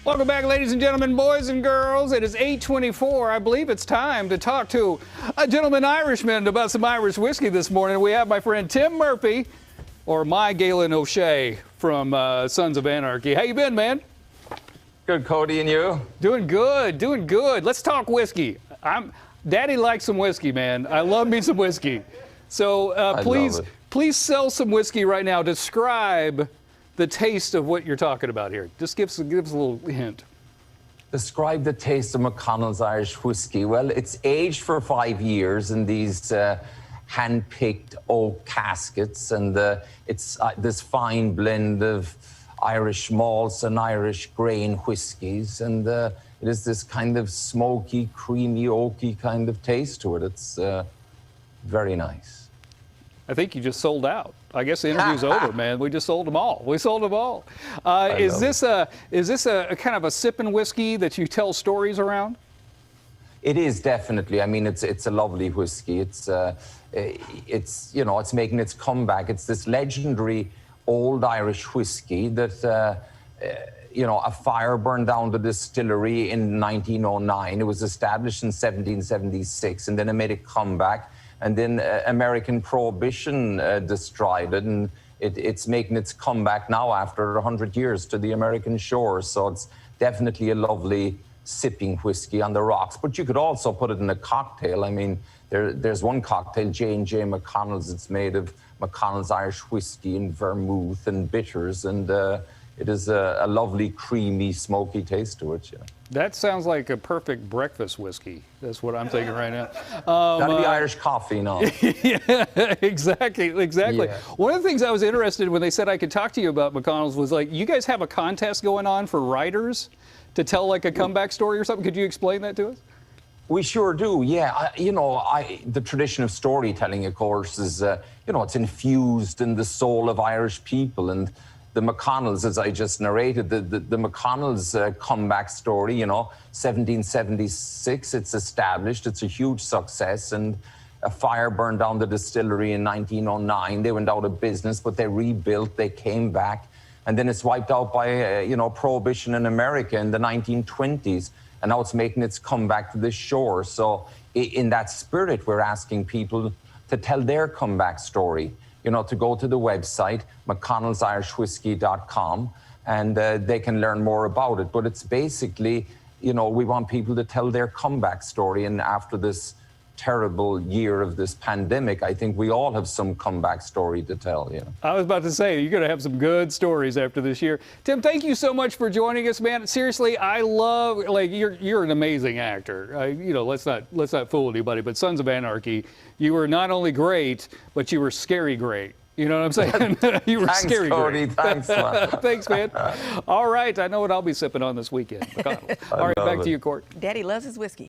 Welcome back, ladies and gentlemen, boys and girls. It is 8:24. I believe it's time to talk to a gentleman Irishman about some Irish whiskey this morning. We have my friend Tim Murphy, or my Galen O'Shea from Sons of Anarchy. How you been, man? Good, Cody, and you? Doing good, doing good. Let's talk whiskey. Daddy likes some whiskey, man. I love me some whiskey. So please sell some whiskey right now. Describe the taste of what you're talking about here. Just give us a little hint. Describe the taste of McConnell's Irish whiskey. Well, it's aged for 5 years in these hand-picked oak caskets, and it's this fine blend of Irish malts and Irish grain whiskies, and it is this kind of smoky, creamy, oaky kind of taste to it. It's very nice. I think you just sold out. I guess the interview's over, man. We just sold them all. We sold them all. Is this a kind of a sipping whiskey that you tell stories around? It is definitely. I mean, it's a lovely whiskey. It's making its comeback. It's this legendary old Irish whiskey that a fire burned down the distillery in 1909. It was established in 1776, and then it made a comeback. And then American Prohibition destroyed it, and it's making its comeback now after 100 years to the American shores. So it's definitely a lovely sipping whiskey on the rocks. But you could also put it in a cocktail. I mean, there's one cocktail, J&J McConnell's. It's made of McConnell's Irish whiskey and vermouth and bitters, and it is a lovely, creamy, smoky taste to it. Yeah. That sounds like a perfect breakfast whiskey. That's what I'm thinking right now. That'd be Irish coffee, no? Yeah, exactly. Yeah. One of the things I was interested in when they said I could talk to you about McConnell's was like, you guys have a contest going on for writers to tell like a comeback story or something. Could you explain that to us? We sure do, yeah. The tradition of storytelling, of course, is, it's infused in the soul of Irish people. And the McConnells, as I just narrated, the McConnells comeback story, 1776, it's established, it's a huge success, and a fire burned down the distillery in 1909. They went out of business, but they rebuilt, they came back, and then it's wiped out by, Prohibition in America in the 1920s, and now it's making its comeback to this shore. So in that spirit, we're asking people to tell their comeback story. To go to the website, mcconnellsirishwhiskey.com, and they can learn more about it. But it's basically, we want people to tell their comeback story. And after this terrible year of this pandemic, I think we all have some comeback story to tell. I was about to say, you're going to have some good stories after this year. Tim, thank you so much for joining us, man. Seriously, I love, you're an amazing actor. Let's not fool anybody, but Sons of Anarchy, you were not only great, but you were scary great. You know what I'm saying? You were Thanks, scary Cody. great. Thanks, man. Thanks, man. All right, I know what I'll be sipping on this weekend. All right, back to you, Court. Daddy loves his whiskey.